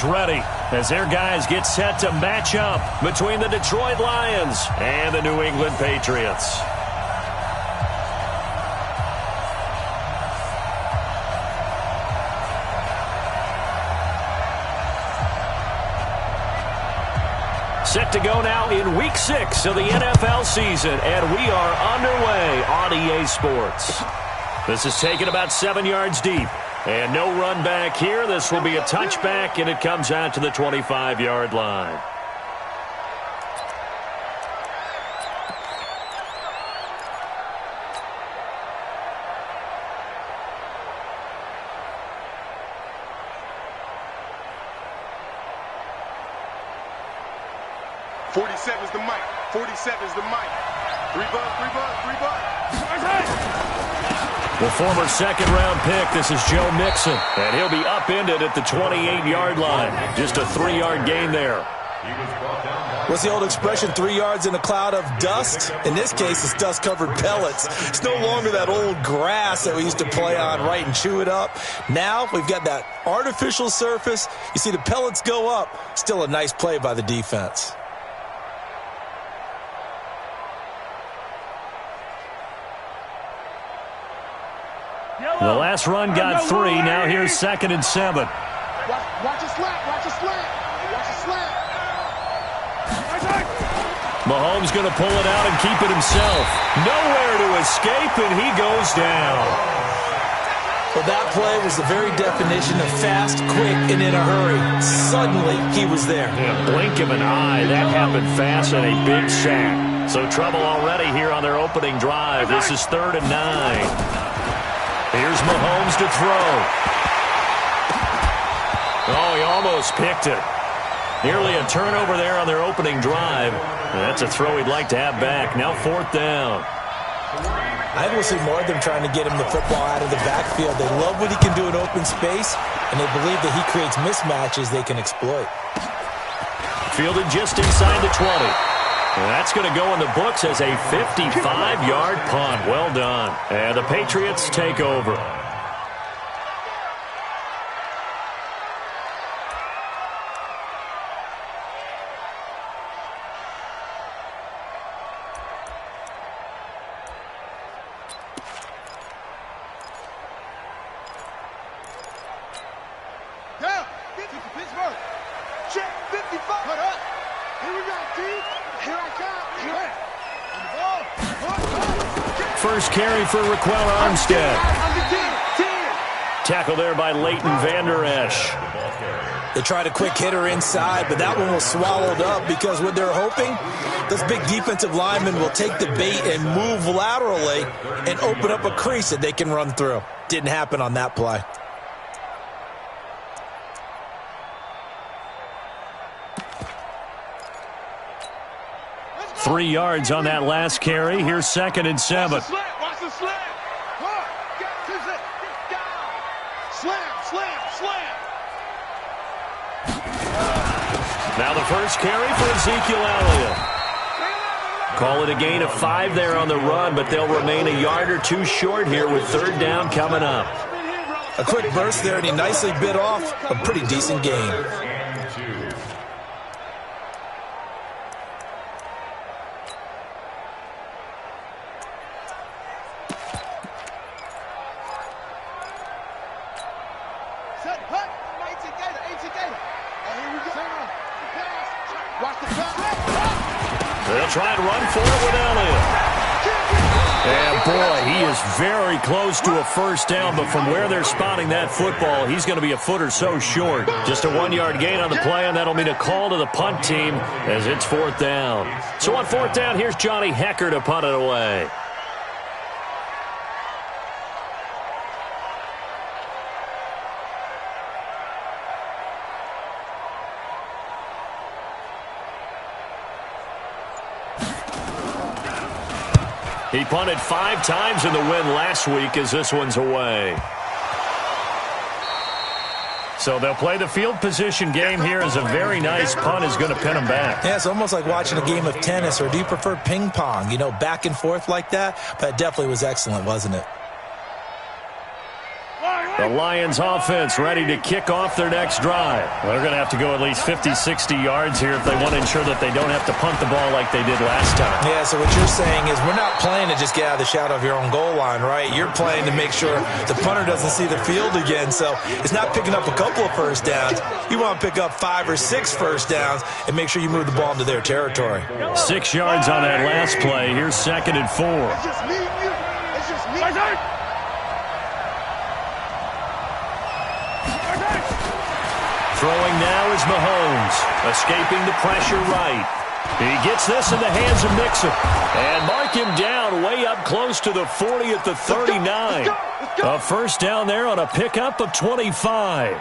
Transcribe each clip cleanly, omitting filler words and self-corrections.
Ready as their guys get set to match up between the Detroit Lions and the New England Patriots. Set to go now in Week 6 of the NFL season, and we are underway on EA Sports. This is taken about 7 yards deep. And no run back here. This will be a touchback, and it comes out to the 25-yard line. "47's the mic. 47's the mic. Three bucks. The former second-round pick, this is Joe Mixon, and he'll be upended at the 28-yard line. Just a 3-yard gain there. What's the old expression, 3 yards in a cloud of dust? In this case, it's dust-covered pellets. It's no longer that old grass that we used to play on, right, and chew it up. Now we've got that artificial surface. You see the pellets go up. Still a nice play by the defense. The last run got 3. Now here's 2nd and 7. Watch a slant. Mahomes going to pull it out and keep it himself. Nowhere to escape, and he goes down. Well, that play was the very definition of fast, quick, and in a hurry. Suddenly, he was there. Yeah, blink of an eye. That happened fast and a big sack. So trouble already here on their opening drive. This is 3rd and 9. Here's Mahomes to throw. Oh, he almost picked it. Nearly a turnover there on their opening drive. That's a throw he'd like to have back. Now 4th down. I will see more of them trying to get him the football out of the backfield. They love what he can do in open space, and they believe that he creates mismatches they can exploit. Fielded just inside the 20. That's going to go in the books as a 55-yard punt. Well done. And the Patriots take over. Down. Get to Pittsburgh. Check 55. Put up. Here we go, dude. Here I come. First carry for Raquel Armstead. Tackle there by Leighton Vander Esch. They tried a quick hitter inside, but that one was swallowed up because what they're hoping, those big defensive linemen will take the bait and move laterally and open up a crease that they can run through. Didn't happen on that play. Three yards on that last carry. Here's 2nd and 7. Watch the slant. Slam. Now the first carry for Ezekiel Elliott. Call it a gain of 5 there on the run, but they'll remain a yard or 2 short here with 3rd down coming up. A quick burst there, and he nicely bit off a pretty decent gain. They'll try and run for it with Elliott. And boy, he is very close to a first down, but from where they're spotting that football, he's going to be a foot or so short. Just a 1-yard gain on the play, and that'll mean a call to the punt team as it's 4th down. So on 4th down, here's Johnny Hecker to punt it away. He punted 5 times in the win last week as this one's away. So they'll play the field position game here as a very nice punt is going to pin them back. Yeah, it's almost like watching a game of tennis, or do you prefer ping pong? You know, back and forth like that? That definitely was excellent, wasn't it? The Lions offense ready to kick off their next drive. They're going to have to go at least 50, 60 yards here if they want to ensure that they don't have to punt the ball like they did last time. Yeah, so what you're saying is we're not playing to just get out of the shadow of your own goal line, right? You're playing to make sure the punter doesn't see the field again. So it's not picking up a couple of first downs. You want to pick up 5 or 6 first downs and make sure you move the ball into their territory. 6 yards on that last play. Here's 2nd and 4. It's just me and you. It's just me. Throwing now is Mahomes, escaping the pressure right. He gets this in the hands of Mixon. And mark him down way up close to the 40 at the 39. A first down there on a pickup of 25.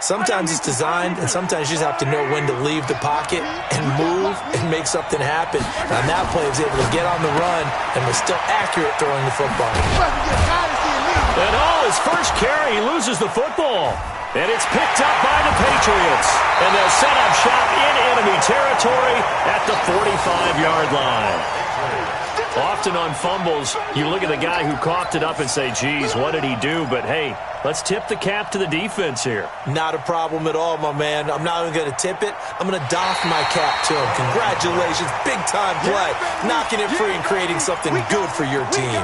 Sometimes it's designed, and sometimes you just have to know when to leave the pocket and move and make something happen. And on that play, he was able to get on the run and was still accurate throwing the football. And his first carry, he loses the football. And it's picked up by the Patriots. And they'll set up shop in enemy territory at the 45-yard line. Often on fumbles, you look at the guy who coughed it up and say, geez, what did he do? But, hey, let's tip the cap to the defense here. Not a problem at all, my man. I'm not even going to tip it. I'm going to doff my cap to him. Congratulations. Big-time play. Knocking it free and creating something good for your team.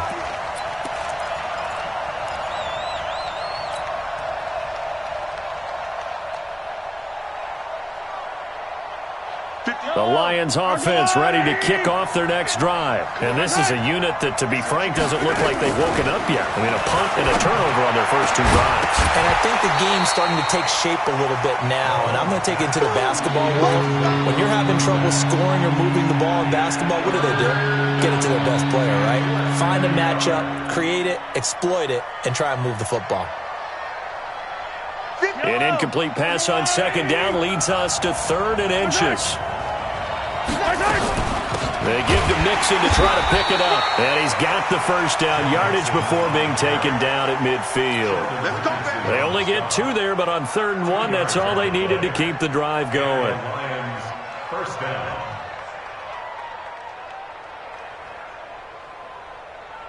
The Lions offense ready to kick off their next drive. And this is a unit that, to be frank, doesn't look like they've woken up yet. I mean, a punt and a turnover on their first 2 drives. And I think the game's starting to take shape a little bit now. And I'm going to take it to the basketball world. When you're having trouble scoring or moving the ball in basketball, what do? Get it to their best player, right? Find a matchup, create it, exploit it, and try and move the football. An incomplete pass on 2nd down leads us to 3rd and inches. They give to Mixon to try to pick it up. And he's got the first down yardage before being taken down at midfield. They only get 2 there, but on 3rd and 1, that's all they needed to keep the drive going. First down.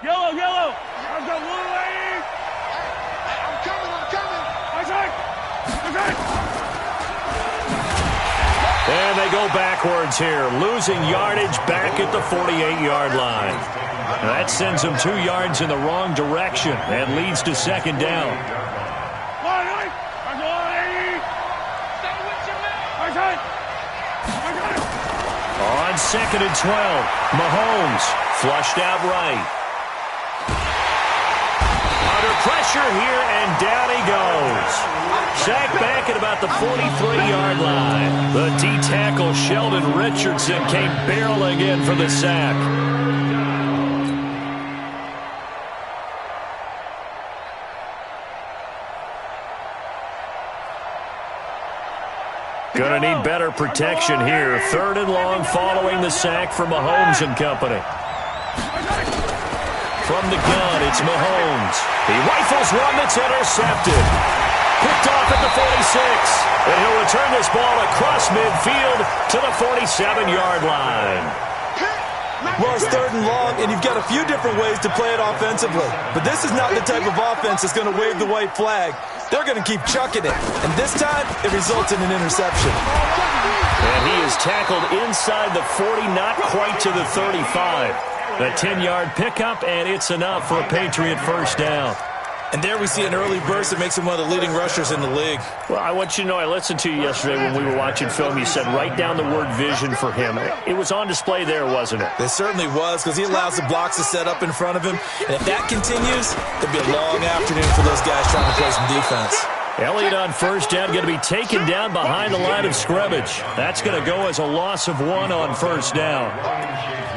Yellow. I've got one lane. I'm coming. And they go backwards here, losing yardage back at the 48-yard line. That sends them 2 yards in the wrong direction and leads to 2nd down. On 2nd and 12, Mahomes flushed out right. Under pressure here, and down he goes. Sacked back at about the 43-yard line. The D-tackle Sheldon Richardson came barreling in for the sack. Gonna need better protection here. 3rd and long following the sack from Mahomes and company. From the gun, it's Mahomes. He rifles one that's intercepted. Picked off at the 46. And he'll return this ball across midfield to the 47-yard line. Well, it's 3rd and long, and you've got a few different ways to play it offensively. But this is not the type of offense that's going to wave the white flag. They're going to keep chucking it. And this time, it results in an interception. And he is tackled inside the 40, not quite to the 35. The 10-yard pickup, and it's enough for a Patriot first down. And there we see an early burst that makes him one of the leading rushers in the league. Well, I want you to know, I listened to you yesterday when we were watching film. You said write down the word vision for him. It was on display there, wasn't it? It certainly was, because he allows the blocks to set up in front of him. And if that continues, it'll be a long afternoon for those guys trying to play some defense. Elliott on first down, going to be taken down behind the line of scrimmage. That's going to go as a loss of 1 on first down.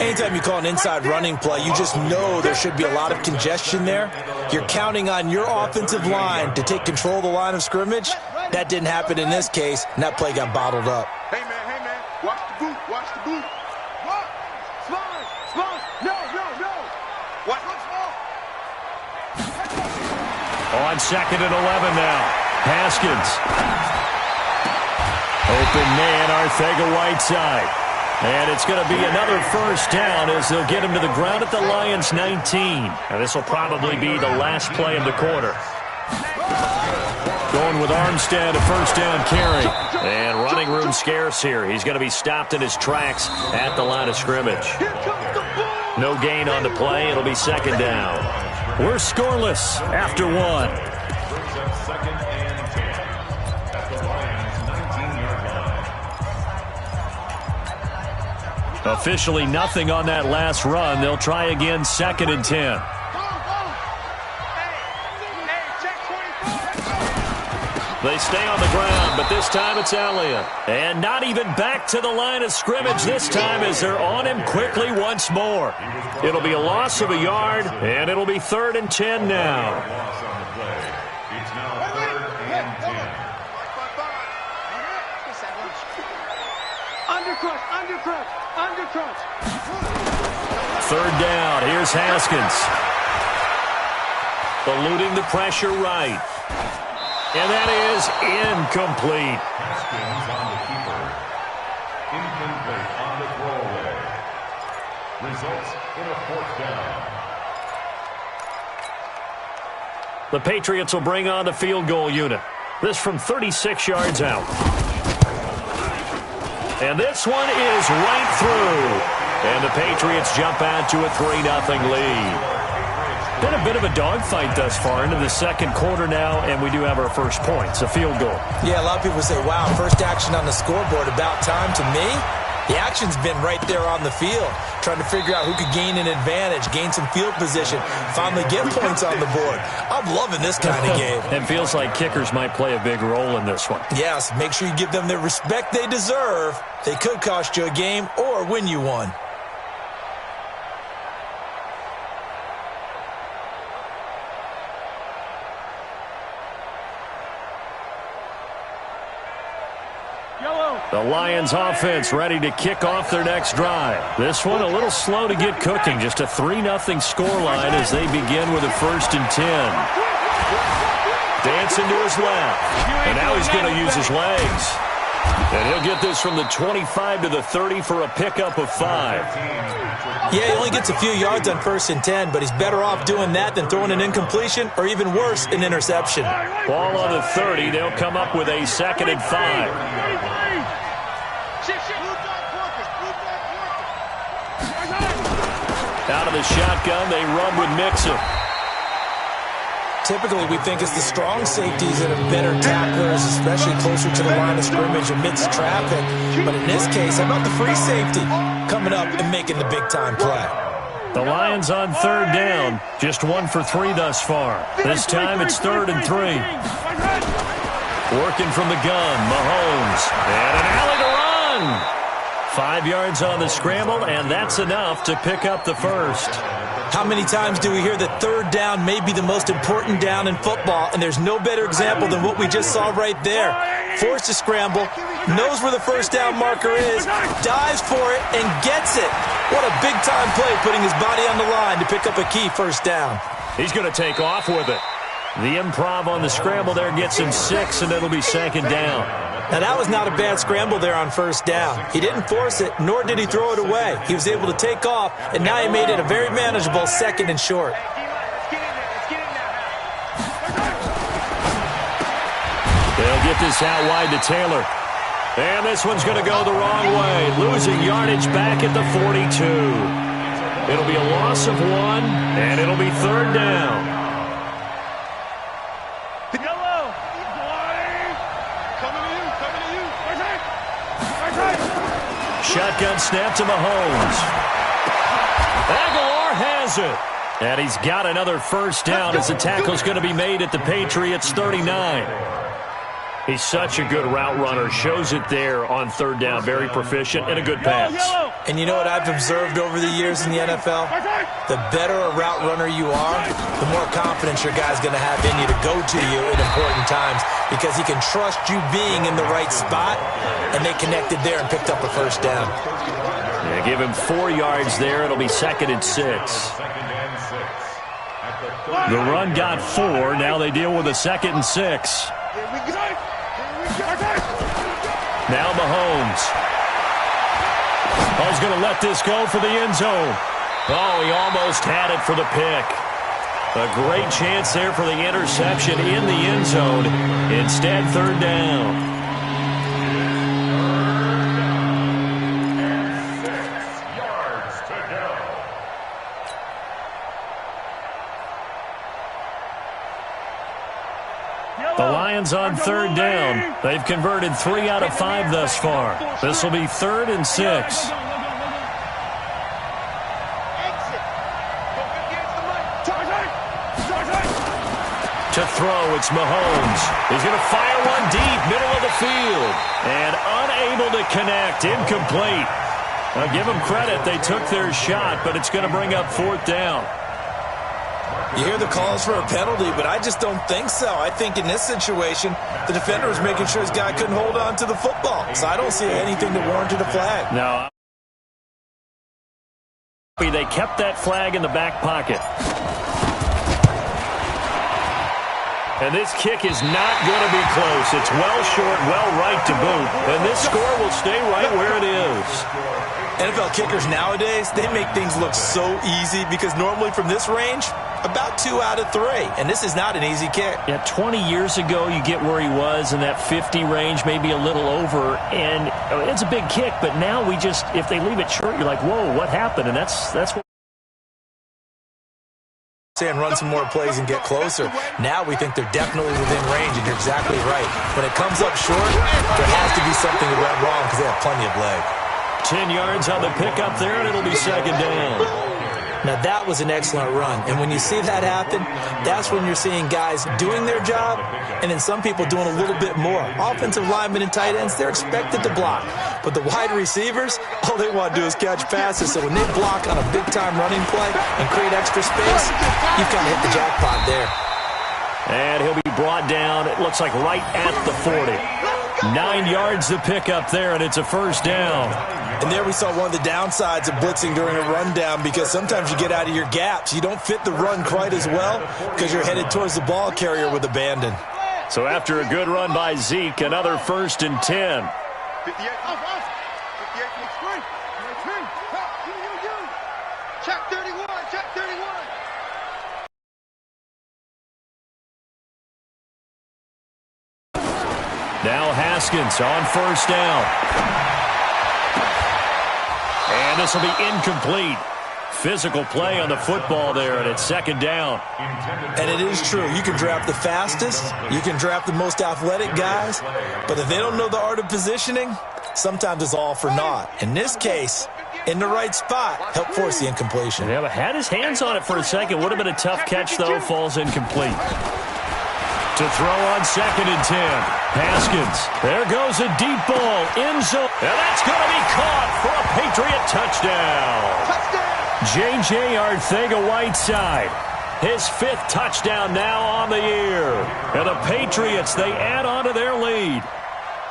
Anytime you call an inside running play, you just know there should be a lot of congestion there. You're counting on your offensive line to take control of the line of scrimmage. That didn't happen in this case, and that play got bottled up. Hey, man. Watch the boot. What? Slide. No. What? On 2nd and 11 now. Haskins. Open man, Arthega Whiteside. And it's going to be another first down as they'll get him to the ground at the Lions' 19. And this will probably be the last play of the quarter. Going with Armstead, a first down carry. And running room scarce here. He's going to be stopped in his tracks at the line of scrimmage. No gain on the play. It'll be second down. We're scoreless after one. Brings up 2nd and 10 at the Lions' 19-yard line. Officially nothing on that last run. They'll try again 2nd and 10. They stay on the ground, but this time it's Elliott. And not even back to the line of scrimmage this time as they're on him quickly once more. It'll be a loss of a yard, and it'll be 3rd and 10 now. Loss on the play. It's now 3rd and 10. Undercrunch. 3rd down. Here's Haskins. Eluding the pressure right. And that is incomplete. Haskins on the keeper. Incomplete on the throwaway. Results in a 4th down. The Patriots will bring on the field goal unit. This from 36 yards out. And this one is right through. And the Patriots jump out to a 3-0 lead. Been a bit of a dogfight thus far into the second quarter now, and we do have our first points, a field goal. Yeah, a lot of people say, wow, first action on the scoreboard, about time. To me, the action's been right there on the field, trying to figure out who could gain an advantage, gain some field position, finally get points on the board. I'm loving this kind of game. It feels like kickers might play a big role in this one. Yes, make sure you give them the respect they deserve. They could cost you a game or win you one. The Lions offense ready to kick off their next drive. This one a little slow to get cooking. Just a 3-0 scoreline as they begin with a 1st and 10. Dancing to his left. And now he's going to use his legs. And he'll get this from the 25 to the 30 for a pickup of 5. Yeah, he only gets a few yards on 1st and 10, but he's better off doing that than throwing an incompletion or even worse, an interception. Ball on the 30. They'll come up with a 2nd and 5. Out of the shotgun, they run with Mixon. Typically, we think it's the strong safeties that are better tacklers, especially closer to the line of scrimmage amidst traffic. But in this case, how about the free safety coming up and making the big-time play? The Lions on 3rd down, just 1 for 3 thus far. This time it's 3rd and 3. Working from the gun, Mahomes. And an alley to run. 5 yards on the scramble, and that's enough to pick up the first. How many times do we hear that 3rd down may be the most important down in football, and there's no better example than what we just saw right there. Forced to scramble, knows where the first down marker is, dives for it, and gets it. What a big-time play, putting his body on the line to pick up a key first down. He's going to take off with it. The improv on the scramble there gets him 6, and it'll be 2nd down. Now, that was not a bad scramble there on 1st down. He didn't force it, nor did he throw it away. He was able to take off, and now he made it a very manageable 2nd and short. They'll get this out wide to Taylor. And this one's going to go the wrong way, losing yardage back at the 42. It'll be a loss of 1, and it'll be 3rd down. Shotgun snap to Mahomes. Aguilar has it. And he's got another first down as the tackle's going to be made at the Patriots' 39. He's such a good route runner. Shows it there on 3rd down. Very proficient and a good pass. And you know what I've observed over the years in the NFL? The better a route runner you are, the more confidence your guy's going to have in you to go to you in important times because he can trust you being in the right spot, and they connected there and picked up a first down. Yeah, give him 4 yards there. It'll be 2nd and 6. The run got 4. Now they deal with a 2nd and 6. Now Mahomes. Oh, he's going to let this go for the end zone. Oh, he almost had it for the pick. A great chance there for the interception in the end zone. Instead, third down. The Lions on third down. They've converted 3 out of 5 thus far. This will be 3rd and 6. To throw, it's Mahomes. He's going to fire one deep, middle of the field. And unable to connect, incomplete. I'll give them credit. They took their shot, but it's going to bring up 4th down. You hear the calls for a penalty, but I just don't think so. I think in this situation, the defender was making sure his guy couldn't hold on to the football. So I don't see anything that warranted a flag. No. They kept that flag in the back pocket. And this kick is not going to be close. It's well short, well right to boot. And this score will stay right where it is. NFL kickers nowadays, they make things look so easy because normally from this range, about 2 out of 3. And this is not an easy kick. Yeah, 20 years ago, you get where he was in that 50 range, maybe a little over. And it's a big kick, but now we just, if they leave it short, you're like, whoa, what happened? And that's what. And run some more plays and get closer. Now we think they're definitely within range, and you're exactly right. When it comes up short, there has to be something that went wrong because they have plenty of leg. 10 yards on the pickup there, and it'll be 2nd down. Now, that was an excellent run. And when you see that happen, that's when you're seeing guys doing their job and then some people doing a little bit more. Offensive linemen and tight ends, they're expected to block. But the wide receivers, all they want to do is catch passes. So when they block on a big-time running play and create extra space, you've kind of hit the jackpot there. And he'll be brought down, it looks like right at the 40. 9 yards to pick up there, and it's a 1st down. And there we saw one of the downsides of blitzing during a rundown because sometimes you get out of your gaps. You don't fit the run quite as well because you're headed towards the ball carrier with abandon. So after a good run by Zeke, another 1st and 10. 58. Check 31. Check 31. Now Haskins on 1st down. And this will be incomplete. Physical play on the football there, and it's 2nd down. And it is true. You can draft the fastest. You can draft the most athletic guys. But if they don't know the art of positioning, sometimes it's all for naught. In this case, in the right spot, help force the incompletion. Yeah, but had his hands on it for a second. Would have been a tough catch, though. Falls incomplete. To throw on 2nd and 10. Haskins. There goes a deep ball. End zone. And that's going to be caught for a Patriot touchdown. J.J. Arcega-Whiteside. His 5th touchdown now on the year. And the Patriots, they add on to their lead.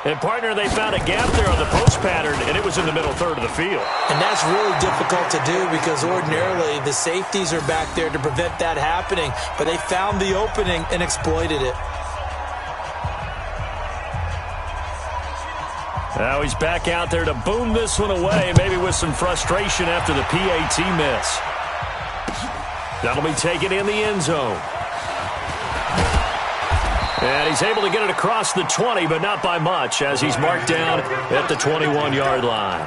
And, partner, they found a gap there on the post pattern, and it was in the middle third of the field. And that's really difficult to do because ordinarily the safeties are back there to prevent that happening. But they found the opening and exploited it. Now he's back out there to boom this one away, maybe with some frustration after the PAT miss. That'll be taken in the end zone. And he's able to get it across the 20, but not by much, as he's marked down at the 21-yard line.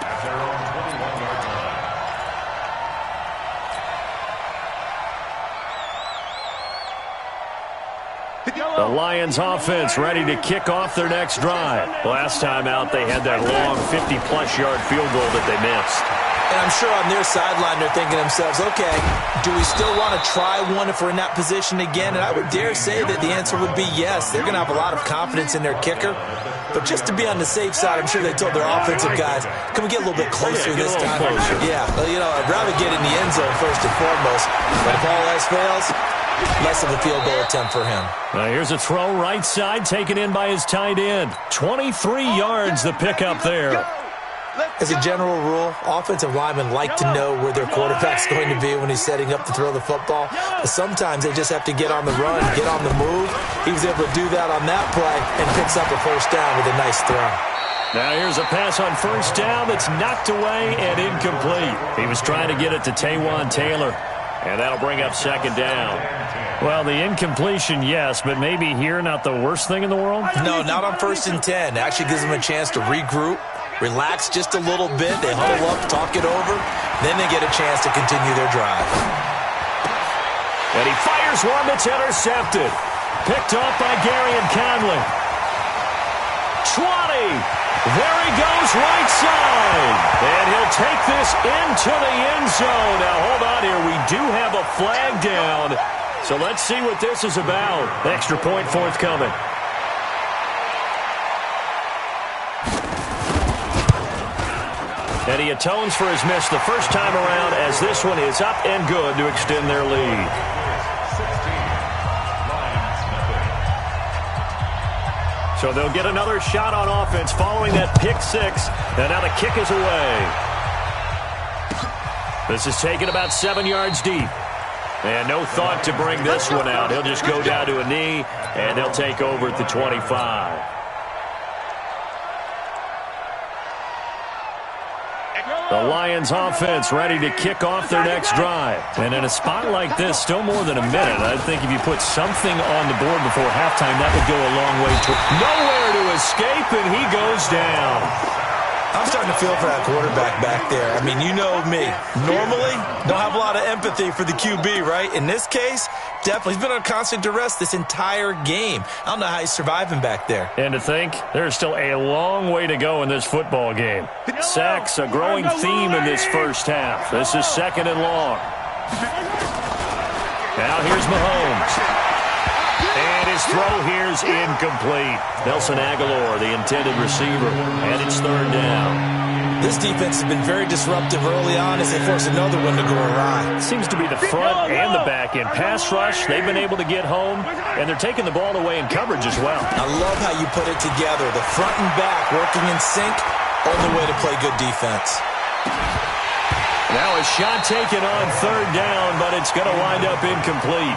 The Lions offense ready to kick off their next drive. Last time out, they had that long 50-plus yard field goal that they missed. And I'm sure on their sideline they're thinking to themselves, okay, do we still want to try one if we're in that position again? And I would dare say that the answer would be yes. They're going to have a lot of confidence in their kicker. But just to be on the safe side, I'm sure they told their offensive guys, can we get a little bit closer this time? Yeah, well, you know, I'd rather get in the end zone first and foremost. But if all else fails, less of a field goal attempt for him. Here's a throw right side taken in by his tight end. 23 yards the pickup there. As a general rule, offensive linemen like to know where their quarterback's going to be when he's setting up to throw the football. But sometimes they just have to get on the run, get on the move. He was able to do that on that play and picks up a 1st down with a nice throw. Now here's a pass on first down that's knocked away and incomplete. He was trying to get it to Taywan Taylor, and that'll bring up second down. Well, the incompletion, yes, but maybe here not the worst thing in the world? No, not on 1st and 10. It actually gives them a chance to regroup, relax just a little bit. They huddle up, talk it over. Then they get a chance to continue their drive. And he fires one that's intercepted. Picked off by Gary and Conley. 20. There he goes right side. And he'll take this into the end zone. Now, hold on here. We do have a flag down. So let's see what this is about. Extra point forthcoming. And he atones for his miss the first time around as this one is up and good to extend their lead. So they'll get another shot on offense following that pick six. And now the kick is away. This is taken about 7 yards deep. And no thought to bring this one out. He'll just go down to a knee, and they'll take over at the 25. The Lions offense ready to kick off their next drive. And in a spot like this, still more than a minute, I think if you put something on the board before halftime, that would go a long way to nowhere to escape, and he goes down. I'm starting to feel for that quarterback back there. I mean, you know me. Normally, don't have a lot of empathy for the QB, right? In this case, definitely. He's been on constant duress this entire game. I don't know how he's surviving back there. And to think, there's still a long way to go in this football game. Sacks, a growing theme in this first half. This is second and long. Now here's Mahomes. And his throw here is incomplete. Nelson Aguilar, the intended receiver, and it's third down. This defense has been very disruptive early on as they force another one to go awry. Seems to be the front and the back end. Pass rush, they've been able to get home, and they're taking the ball away in coverage as well. I love how you put it together. The front and back working in sync, only way to play good defense. Now a shot taken on third down, but it's going to wind up incomplete.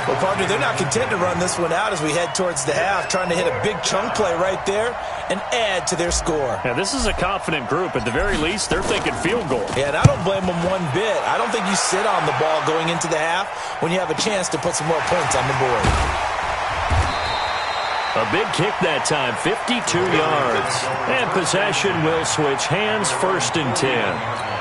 Well, partner, they're not content to run this one out as we head towards the half, trying to hit a big chunk play right there and add to their score. Now, this is a confident group. At the very least, they're thinking field goal. Yeah, and I don't blame them one bit. I don't think you sit on the ball going into the half when you have a chance to put some more points on the board. A big kick that time, 52 yards. And possession will switch hands, 1st and 10.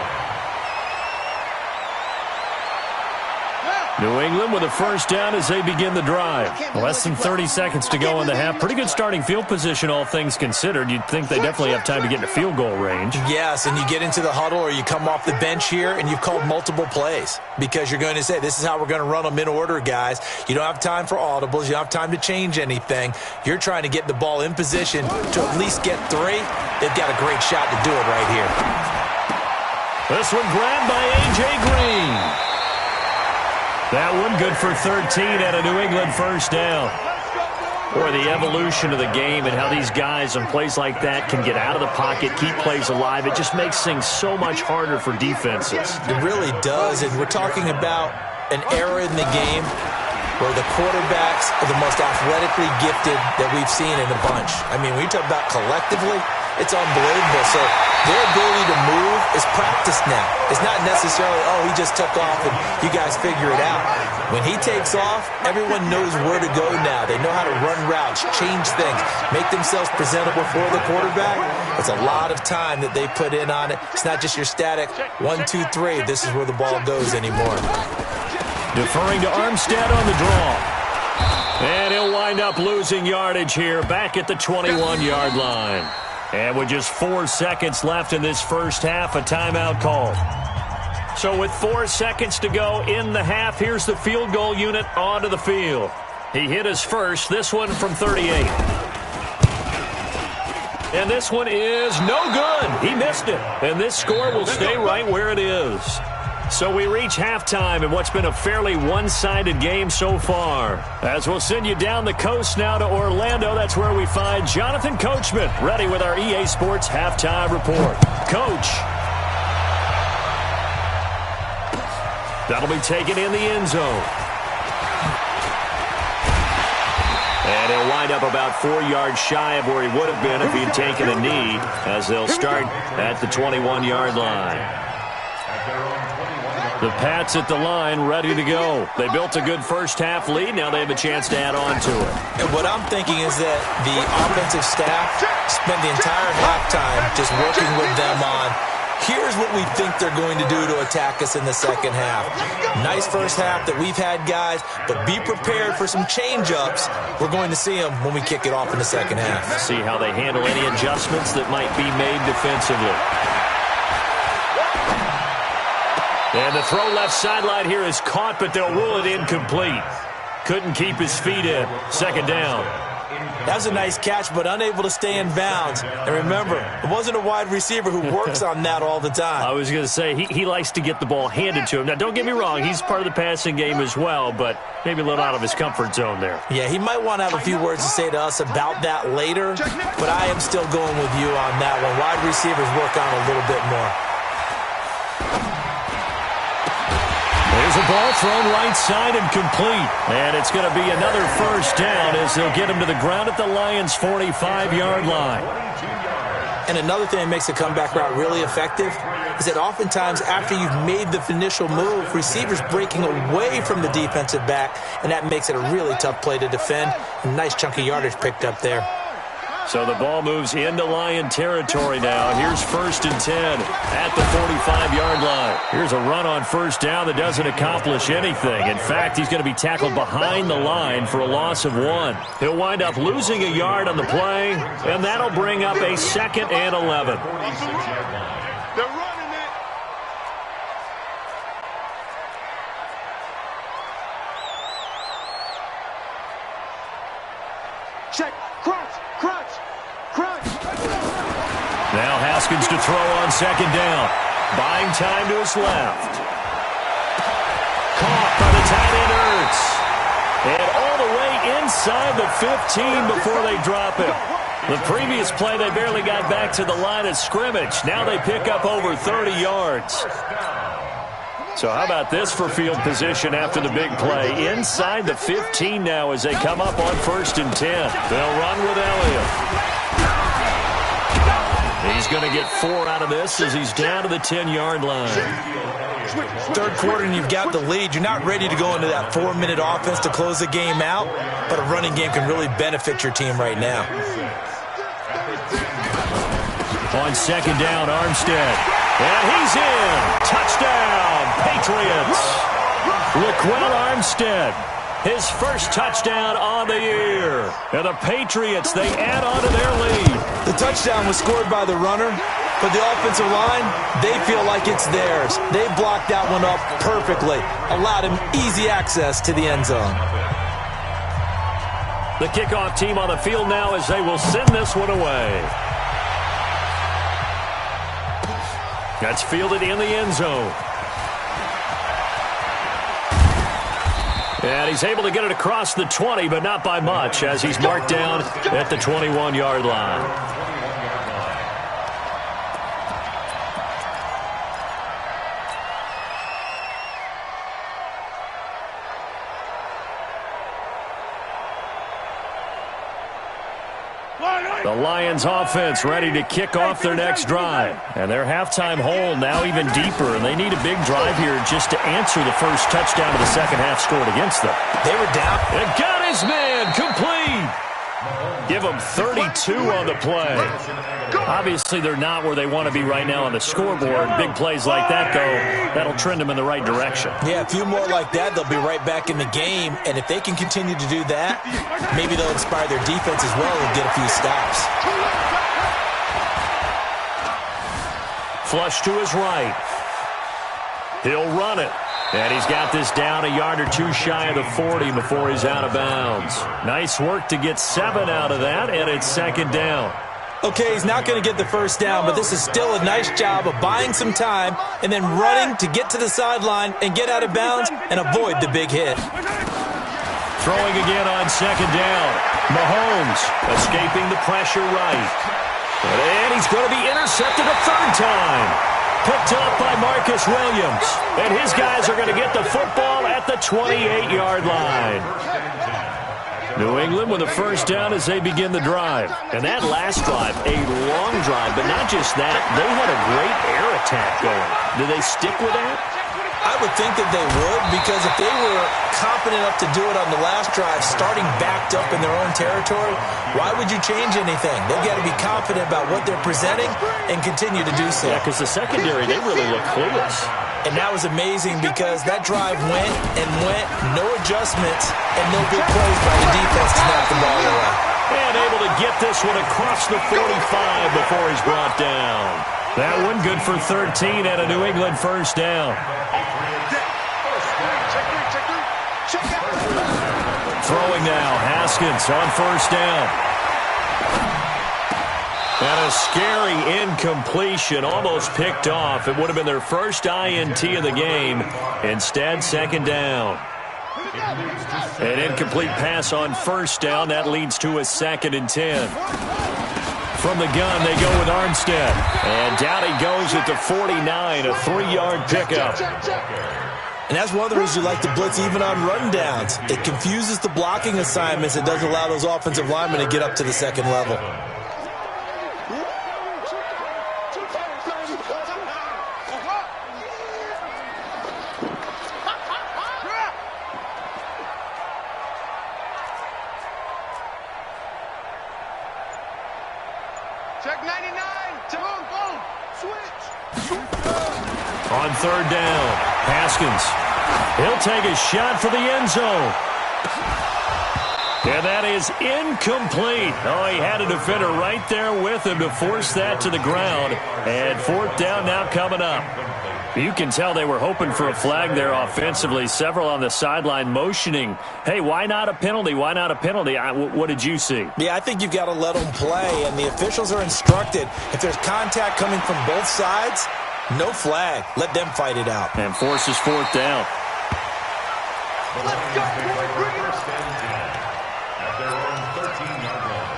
New England with a first down as they begin the drive. Less than 30 seconds to go in the half. Pretty good starting field position, all things considered. You'd think they definitely have time to get into field goal range. Yes, and you get into the huddle or you come off the bench here and you've called multiple plays because you're going to say, this is how we're going to run them in order, guys. You don't have time for audibles. You don't have time to change anything. You're trying to get the ball in position to at least get 3. They've got a great shot to do it right here. This one grabbed by A.J. Green. That one good for 13 at a New England first down. Boy, the evolution of the game and how these guys on plays like that can get out of the pocket, keep plays alive, it just makes things so much harder for defenses. It really does, and we're talking about an era in the game where the quarterbacks are the most athletically gifted that we've seen in a bunch. I mean, when you talk about collectively, it's unbelievable. So their ability to move is practiced now. It's not necessarily, oh, he just took off and you guys figure it out. When he takes off, everyone knows where to go now. They know how to run routes, change things, make themselves presentable for the quarterback. It's a lot of time that they put in on it. It's not just your static 1, 2, 3. This is where the ball goes anymore. Deferring to Armstead on the draw. And he'll wind up losing yardage here back at the 21-yard line. And with just 4 seconds left in this first half, a timeout called. So with 4 seconds to go in the half, here's the field goal unit onto the field. He hit his first, this one from 38. And this one is no good. He missed it. And this score will stay right where it is. So we reach halftime in what's been a fairly one-sided game so far. As we'll send you down the coast now to Orlando, that's where we find Jonathan Coachman, ready with our EA Sports Halftime Report. Coach. That'll be taken in the end zone. And he'll wind up about 4 yards shy of where he would have been if he'd taken a knee, as they'll start at the 21-yard line. The Pats at the line, ready to go. They built a good first-half lead. Now they have a chance to add on to it. And what I'm thinking is that the offensive staff spent the entire halftime just working with them on, here's what we think they're going to do to attack us in the second half. Nice first half that we've had, guys, but be prepared for some change-ups. We're going to see them when we kick it off in the second half. See how they handle any adjustments that might be made defensively. And the throw left sideline here is caught, but they'll rule it incomplete. Couldn't keep his feet in. Second down. That was a nice catch, but unable to stay in bounds. And remember, it wasn't a wide receiver who works on that all the time. I was going to say, he likes to get the ball handed to him. Now, don't get me wrong, he's part of the passing game as well, but maybe a little out of his comfort zone there. Yeah, he might want to have a few words to say to us about that later, but I am still going with you on that one. Wide receivers work on a little bit more. There's a ball thrown right side and complete. And it's going to be another first down as they'll get him to the ground at the Lions' 45-yard line. And another thing that makes a comeback route really effective is that oftentimes after you've made the initial move, receivers breaking away from the defensive back, and that makes it a really tough play to defend. A nice chunk of yardage picked up there. So the ball moves into Lion territory now. Here's 1st and 10 at the 45-yard line. Here's a run on first down that doesn't accomplish anything. In fact, he's going to be tackled behind the line for a loss of 1. He'll wind up losing a yard on the play, and that'll bring up a 2nd and 11. They're running it. Check. Crunch. Now Haskins to throw on 2nd down. Buying time to his left. Caught by the tight end Ertz. And all the way inside the 15 before they drop him. The previous play, they barely got back to the line of scrimmage. Now they pick up over 30 yards. So how about this for field position after the big play? Inside the 15 now as they come up on 1st and 10. They'll run with Elliott. He's going to get 4 out of this as he's down to the 10-yard line. Third quarter and you've got the lead. You're not ready to go into that 4-minute offense to close the game out, but a running game can really benefit your team right now. On 2nd down, Armstead. And he's in. Touchdown, Patriots. Laquell Armstead, his first touchdown on the year. And the Patriots, they add on to their lead. The touchdown was scored by the runner, but the offensive line, they feel like it's theirs. They blocked that one up perfectly, allowed him easy access to the end zone. The kickoff team on the field now as they will send this one away. That's fielded in the end zone. And he's able to get it across the 20, but not by much, as he's marked down at the 21-yard line. The Lions offense ready to kick off their next drive. And their halftime hole now even deeper. And they need a big drive here just to answer the first touchdown of the second half scored against them. They were down. And got his man complete. Give them 32 on the play. Obviously, they're not where they want to be right now on the scoreboard. Big plays like that, though, that'll trend them in the right direction. Yeah, a few more like that, they'll be right back in the game. And if they can continue to do that, maybe they'll inspire their defense as well and get a few stops. Flush to his right. He'll run it. And he's got this down a yard or two shy of the 40 before he's out of bounds. Nice work to get 7 out of that, and it's 2nd down. Okay, he's not going to get the first down, but this is still a nice job of buying some time and then running to get to the sideline and get out of bounds and avoid the big hit. Throwing again on 2nd down. Mahomes escaping the pressure right. And he's going to be intercepted a 3rd time. Picked up by Marcus Williams. And his guys are going to get the football at the 28-yard line. New England with a first down as they begin the drive. And that last drive, a long drive, but not just that. They had a great air attack going. Do they stick with that? I would think that they would, because if they were confident enough to do it on the last drive, starting backed up in their own territory, why would you change anything? They've got to be confident about what they're presenting and continue to do so. Yeah, because the secondary, they really look clueless. And that was amazing because that drive went and went, no adjustments, and no big plays by the defense to knock the ball away. And able to get this one across the 45 before he's brought down. That one good for 13 and a New England first down. Throwing now, Haskins on first down. And a scary incompletion, almost picked off. It would have been their first INT of the game. Instead, second down. An incomplete pass on first down. That leads to a 2nd and 10. From the gun, they go with Armstead. And down he goes at the 49, a 3-yard pickup. And that's one of the reasons you like to blitz even on rundowns. It confuses the blocking assignments. It doesn't allow those offensive linemen to get up to the second level. Check 99. Boom, boom. Switch. On third down, Haskins. He'll take a shot for the end zone. And that is incomplete. Oh, he had a defender right there with him to force that to the ground. And fourth down now coming up. You can tell they were hoping for a flag there offensively. Several on the sideline motioning, hey, why not a penalty? Why not a penalty? What did you see? Yeah, I think you've got to let them play. And the officials are instructed, if there's contact coming from both sides, no flag. Let them fight it out. And forces fourth down. Let's go, boy. Bring it up. At their own 13-yard line.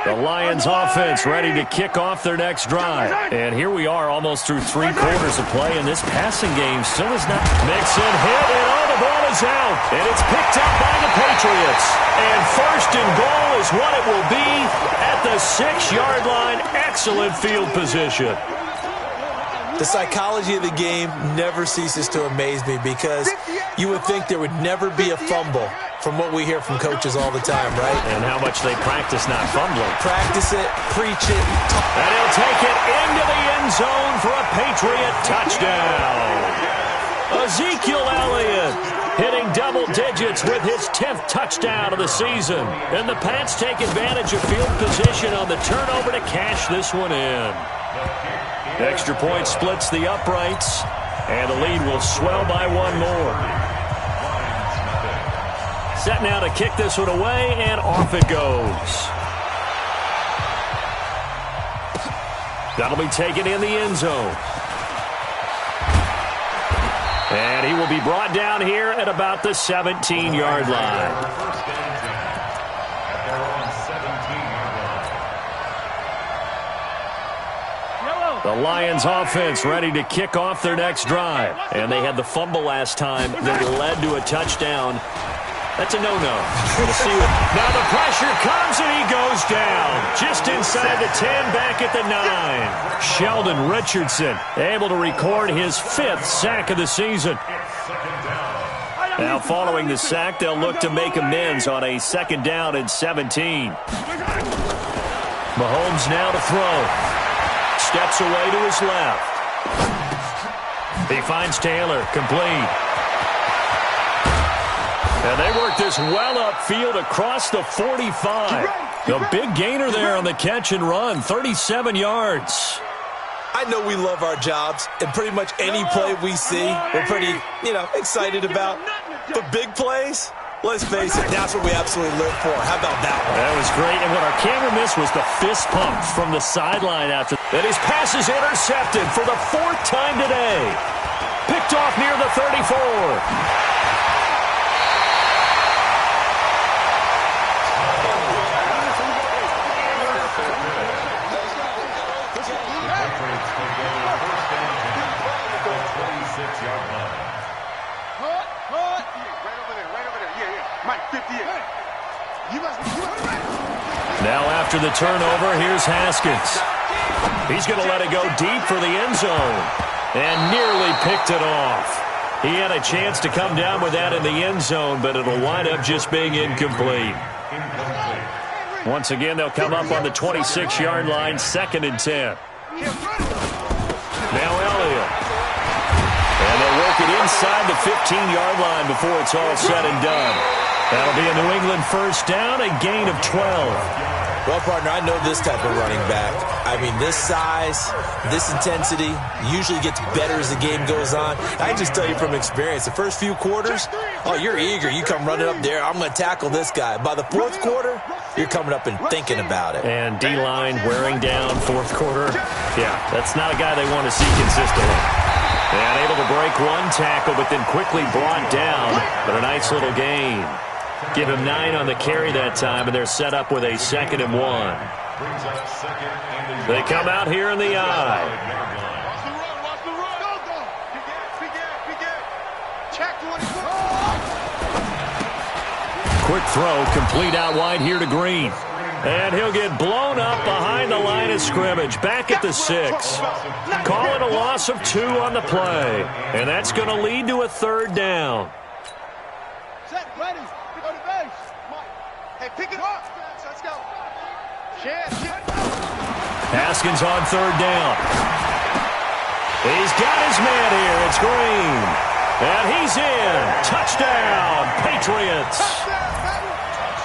The Lions offense ready to kick off their next drive. And here we are almost through 3 quarters of play, and this passing game still is not. Mixon hit, and all the ball is out. And it's picked up by the Patriots. And first and goal is what it will be at the 6-yard line. Excellent field position. The psychology of the game never ceases to amaze me, because you would think there would never be a fumble from what we hear from coaches all the time, right? And how much they practice not fumbling. Practice it, preach it. And he'll take it into the end zone for a Patriot touchdown. Ezekiel Elliott hitting double digits with his 10th touchdown of the season. And the Pats take advantage of field position on the turnover to cash this one in. Extra point splits the uprights, and the lead will swell by 1 more. Set now to kick this one away, and off it goes. That'll be taken in the end zone. And he will be brought down here at about the 17-yard line. The Lions offense ready to kick off their next drive. And they had the fumble last time that led to a touchdown. That's a no-no. We'll see now the pressure comes, and he goes down. Just inside the 10, back at the 9. Sheldon Richardson able to record his 5th sack of the season. Now following the sack, they'll look to make amends on a 2nd down and 17. Mahomes now to throw. Steps away to his left. He finds Taylor, complete. And they work this well upfield across the 45. A big gainer there on the catch and run, 37 yards. I know we love our jobs, and pretty much any play we see, we're pretty, excited about. But big plays, let's face it, that's what we absolutely live for. How about that one? That was great, and what our camera missed was the fist pump from the sideline after. And his pass is intercepted for the 4th time today. Picked off near the 34. Mike 58. Now after the turnover, here's Haskins. He's going to let it go deep for the end zone. And nearly picked it off. He had a chance to come down with that in the end zone, but it'll wind up just being incomplete. Once again, they'll come up on the 26-yard line, 2nd and 10. Now Elliott. And they'll work it inside the 15-yard line before it's all said and done. That'll be a New England first down, a gain of 12. Well, partner, I know this type of running back. I mean, this size, this intensity usually gets better as the game goes on. I can just tell you from experience, the first few quarters, oh, you're eager. You come running up there, I'm going to tackle this guy. By the 4th quarter, you're coming up and thinking about it. And D-line wearing down 4th quarter. Yeah, that's not a guy they want to see consistently. And able to break one tackle, but then quickly brought down. But a nice little gain. Give him 9 on the carry that time, and they're set up with a 2nd and 1. They come out here in the eye. Quick throw, complete out wide here to Green. And he'll get blown up behind the line of scrimmage, back at the 6. Call it a loss of 2 on the play. And that's going to lead to a 3rd down. Set, ready. Go to base. Hey, pick it up. Let's go. Haskins on 3rd down. He's got his man here. It's Green. And he's in. Touchdown, Patriots.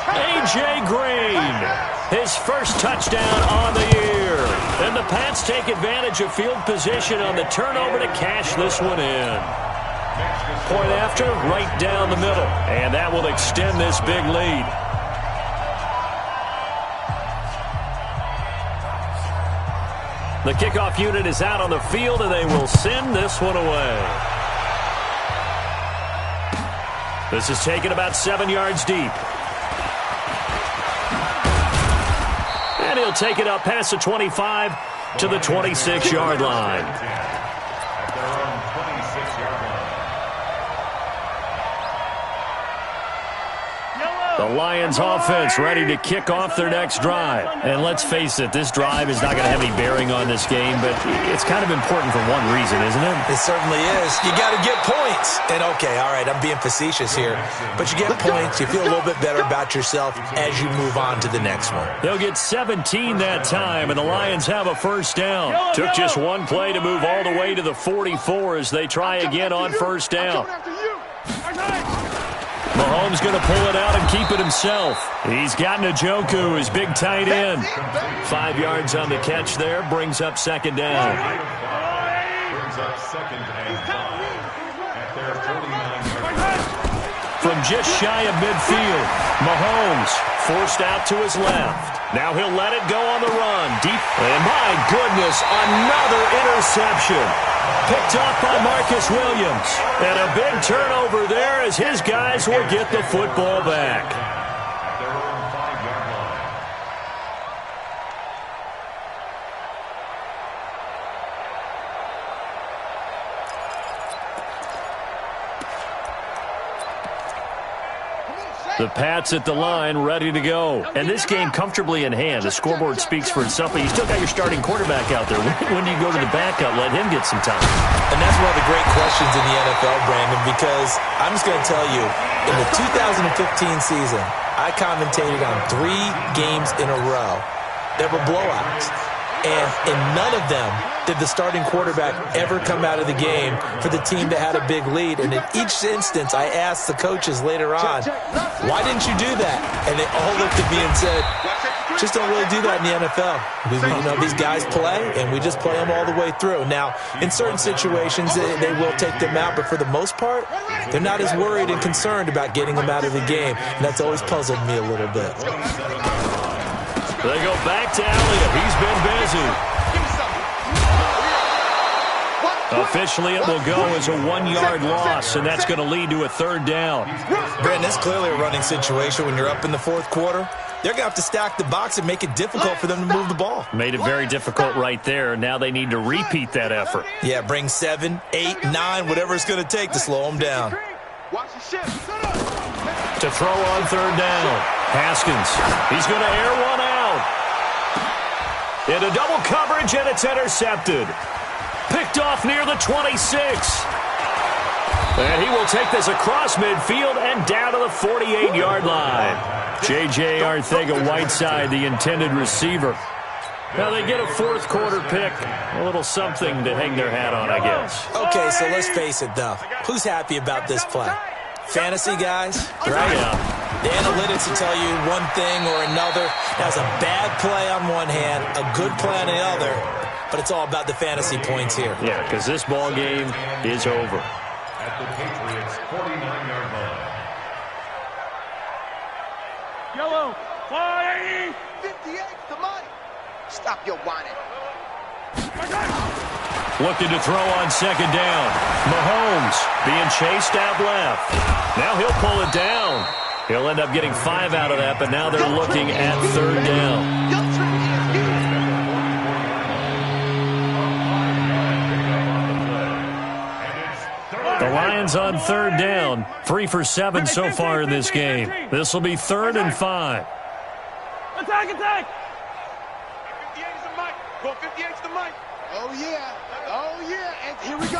A.J. Green, his first touchdown on the year. And the Pats take advantage of field position on the turnover to cash this one in. Point after, right down the middle. And that will extend this big lead. The kickoff unit is out on the field, and they will send this one away. This is taken about 7 yards deep. And he'll take it up past the 25 to the 26-yard line. The Lions offense ready to kick off their next drive. And let's face it, this drive is not going to have any bearing on this game, but it's kind of important for one reason, isn't it? It certainly is. You got to get points. And okay, all right, I'm being facetious here, but you get points, you feel a little bit better about yourself as you move on to the next one. They'll get 17 that time, and the Lions have a first down. Took just one play to move all the way to the 44 as they try again on first down. Mahomes going to pull it out and keep it himself. He's got Njoku, his big tight end. 5 yards on the catch there, brings up 2nd down. Brings up 2nd and 5 at their 49-yard line. From just shy of midfield, Mahomes forced out to his left. Now he'll let it go on the run. Deep. And my goodness, another interception. Picked off by Marcus Williams. And a big turnover there as his guys will get the football back. At their own 5-yard line. The Pats at the line, ready to go. And this game comfortably in hand. The scoreboard speaks for itself, but you still got your starting quarterback out there. When do you go to the backup? Let him get some time. And that's one of the great questions in the NFL, Brandon, because I'm just going to tell you, in the 2015 season, I commentated on 3 games in a row that were blowouts. And in none of them did the starting quarterback ever come out of the game for the team that had a big lead. And in each instance, I asked the coaches later on, why didn't you do that? And they all looked at me and said, just don't really do that in the NFL. These guys play, and we just play them all the way through. Now, in certain situations, they will take them out, but for the most part, they're not as worried and concerned about getting them out of the game. And that's always puzzled me a little bit. They go back to Elliott. He's been busy. Officially, it will go as a 1-yard loss, and that's going to lead to a 3rd down. Brandon, that's clearly a running situation when you're up in the 4th quarter. They're going to have to stack the box and make it difficult for them to move the ball. Made it very difficult right there. Now they need to repeat that effort. Yeah, bring 7, 8, 9, whatever it's going to take to slow them down. to throw on third down. Haskins, he's going to air one out. Into double coverage, and it's intercepted. Picked off near the 26. And he will take this across midfield and down to the 48-yard line. J.J. Arcega-Whiteside, the intended receiver. Now they get a fourth quarter pick. A little something to hang their hat on, I guess. Okay, so let's face it, though. Who's happy about this play? Fantasy guys, right? Yeah. The analytics will tell you one thing or another. That's a bad play on one hand, a good play on the other, but it's all about the fantasy points here. Yeah, because this ball game is over. At the Patriots' 49-yard line. Yellow, 58 to Mike. Stop your whining. Looking to throw on second down. Mahomes being chased out left. Now he'll pull it down. He'll end up getting 5 out of that, but now they're looking at third down. The Lions on third down. 3 for 7 so far in this game. This will be 3rd and 5. Attack, attack! 58 is the mic. Go 58 is the mic. Oh, yeah. Oh, yeah. And here we go.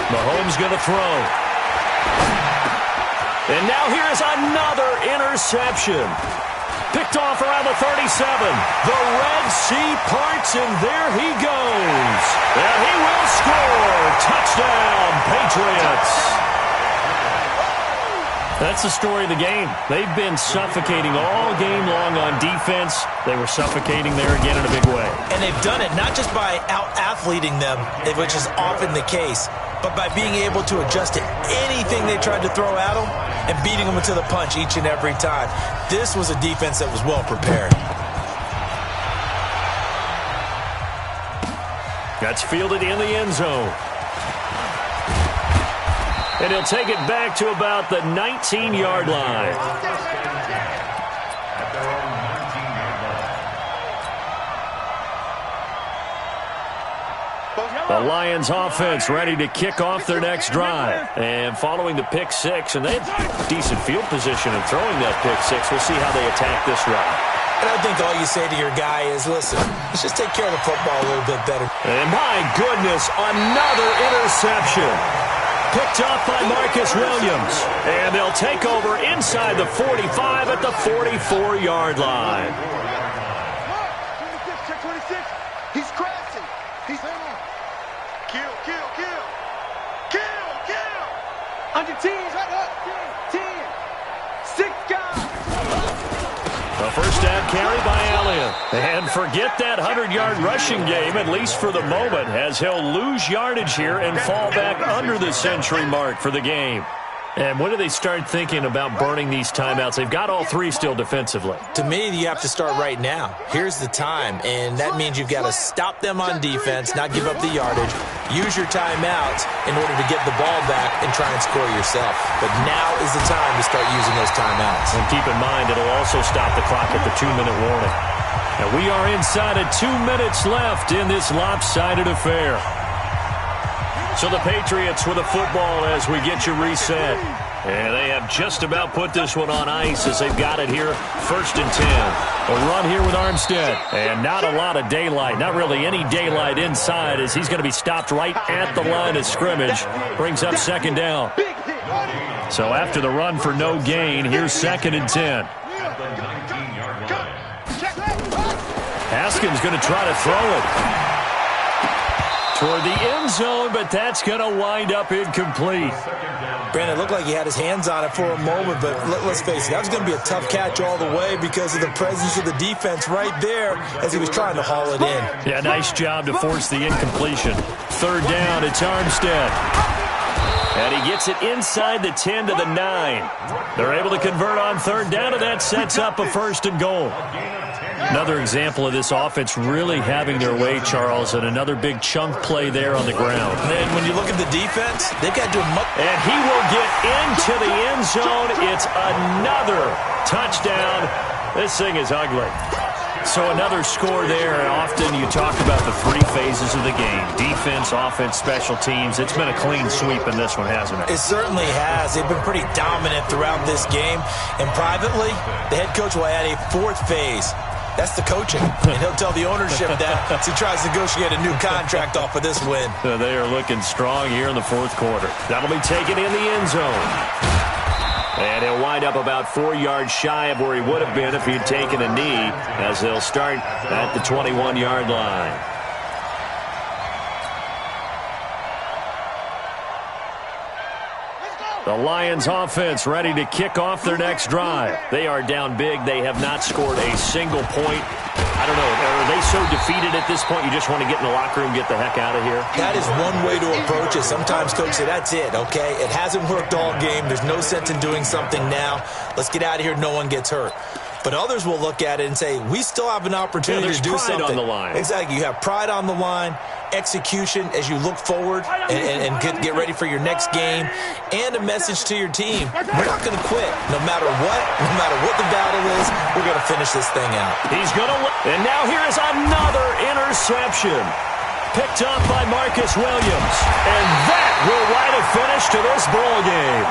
Mahomes going to throw. And now here's another interception. Picked off around the 37. The Red Sea parts, and there he goes. And he will score. Touchdown, Patriots. That's the story of the game. They've been suffocating all game long on defense. They were suffocating there again in a big way. And they've done it not just by out-athleting them, which is often the case, but by being able to adjust to anything they tried to throw at them and beating them to the punch each and every time. This was a defense that was well prepared. That's fielded in the end zone. And he'll take it back to about the 19-yard line. At their own 19-yard line. The Lions offense ready to kick off their next drive. And following the pick six, and they have decent field position in throwing that pick six. We'll see how they attack this route. And I think all you say to your guy is, listen, let's just take care of the football a little bit better. And my goodness, another interception. Picked up by Marcus Williams. And they'll take over inside the 45 at the 44-yard line. Check 26. He's crashing. He's kill. Under 10, right up. 10. 6 guys. A first down carry by Elliott. And forget that 100-yard rushing game, at least for the moment, as he'll lose yardage here and fall back under the century mark for the game. And when do they start thinking about burning these timeouts? They've got all 3 still defensively. To me, you have to start right now. Here's the time, and that means you've got to stop them on defense, not give up the yardage, use your timeouts in order to get the ball back and try and score yourself. But now is the time to start using those timeouts. And keep in mind, it'll also stop the clock at the 2-minute warning. And we are inside of 2 minutes left in this lopsided affair. So the Patriots with a football as we get you reset. And they have just about put this one on ice as they've got it here. 1st and 10. A run here with Armstead. And not a lot of daylight. Not really any daylight inside as he's going to be stopped right at the line of scrimmage. Brings up 2nd down. So after the run for no gain, here's 2nd and 10. At the 19-yard line. Haskins going to try to throw it toward the end zone, but that's going to wind up incomplete. Brandon, it looked like he had his hands on it for a moment, but let's face it, that was going to be a tough catch all the way because of the presence of the defense right there as he was trying to haul it in. Yeah, nice job to force the incompletion. 3rd down, it's Armstead. And he gets it inside the 10 to the 9. They're able to convert on 3rd down, and that sets up a 1st and goal. Another example of this offense really having their way, Charles, and another big chunk play there on the ground. And then when you look at the defense, they've got to do much. And he will get into the end zone. It's another touchdown. This thing is ugly. So another score there, and often you talk about the three phases of the game. Defense, offense, special teams. It's been a clean sweep in this one, hasn't it? It certainly has. They've been pretty dominant throughout this game. And privately, the head coach will add a fourth phase. That's the coaching. And he'll tell the ownership that as he tries to negotiate a new contract off of this win. They are looking strong here in the fourth quarter. That'll be taken in the end zone. And he'll wind up about 4 yards shy of where he would have been if he'd taken a knee, as they'll start at the 21-yard line. The Lions offense ready to kick off their next drive. They are down big. They have not scored a single point. I don't know. Are they so defeated at this point you just want to get in the locker room and get the heck out of here? That is one way to approach it. Sometimes coach say, that's it, okay? It hasn't worked all game. There's no sense in doing something now. Let's get out of here. No one gets hurt. But others will look at it and say, we still have an opportunity to do something. There's pride on the line. Exactly. You have pride on the line, execution as you look forward and get ready for your next game, and a message to your team. We're not going to quit. No matter what the battle is, we're going to finish this thing out. He's going to win. And now here is another interception. Picked up by Marcus Williams. And that will write a finish to this ball game.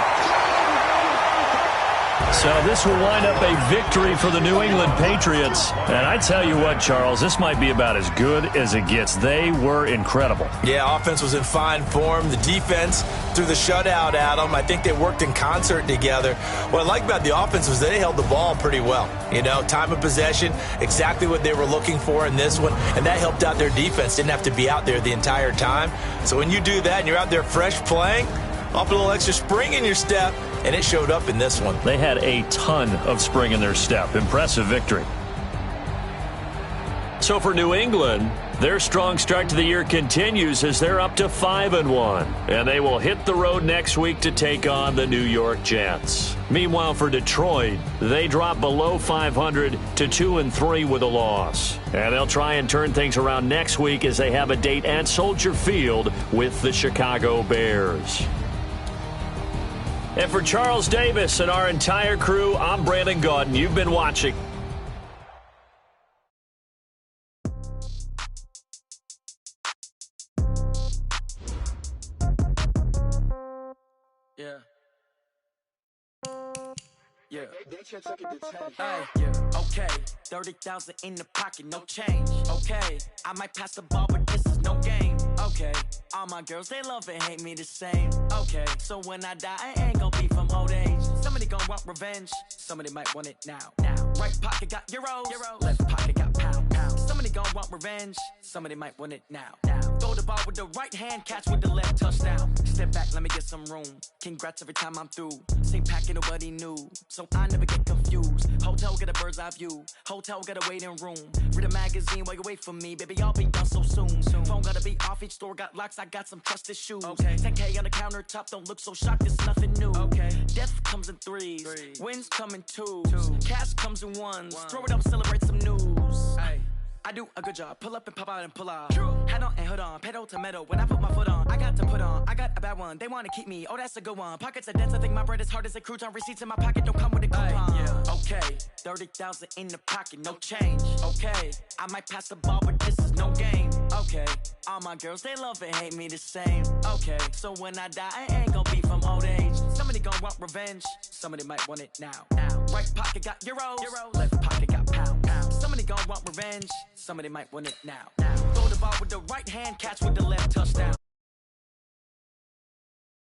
So this will wind up a victory for the New England Patriots. And I tell you what, Charles, this might be about as good as it gets. They were incredible. Yeah, offense was in fine form. The defense threw the shutout at them. I think they worked in concert together. What I like about the offense was they held the ball pretty well. You know, time of possession, exactly what they were looking for in this one. And that helped out their defense. Didn't have to be out there the entire time. So when you do that and you're out there fresh playing, off a little extra spring in your step, and it showed up in this one. They had a ton of spring in their step. Impressive victory. So for New England, their strong start to the year continues as they're up to 5-1. And they will hit the road next week to take on the New York Jets. Meanwhile, for Detroit, they drop below 500 to 2-3 with a loss. And they'll try and turn things around next week as they have a date at Soldier Field with the Chicago Bears. And for Charles Davis and our entire crew, I'm Brandon Gaudin. You've been watching. Yeah. Okay, 30,000 in the pocket, no change. Okay, I might pass the ball, but this is no game. Okay, all my girls, they love and hate me the same. Okay, so when I die, I ain't gon' be from old age. Somebody gon' want revenge, somebody might want it now. Right pocket got euros, left pocket got pound. Somebody gon' want revenge, somebody might want it now. Throw the ball with the right hand, catch with the left, touchdown. Step back, let me get some room. Congrats every time I'm through. Same packet, nobody knew, so I never get confused. Hotel get a bird's eye view, hotel got a waiting room. Read a magazine while you wait for me, baby, I'll be done so soon. Phone gotta be off, each store got locks, I got some trusted shoes. 10K on the countertop, don't look so shocked, it's nothing new. Death comes in threes, wins come in twos. Cash comes in ones, throw it up, celebrate some news. I do a good job, pull up and pop out and pull out. Head on and hood on, pedal to metal. When I put my foot on, I got to put on. I got a bad one, they wanna keep me, oh that's a good one. Pockets are dense, I think my bread is hard as a crouton. Receipts in my pocket don't come with a coupon. Okay, 30,000 in the pocket, no change. Okay, I might pass the ball, but this is no game. Okay, all my girls, they love and hate me the same. Okay, so when I die, I ain't gon' be from old age. Somebody gon' want revenge, somebody might want it now. Right pocket got euros, left pocket got pound. Somebody gon' want revenge, somebody might want it now. Throw the ball with the right hand, catch with the left, touchdown.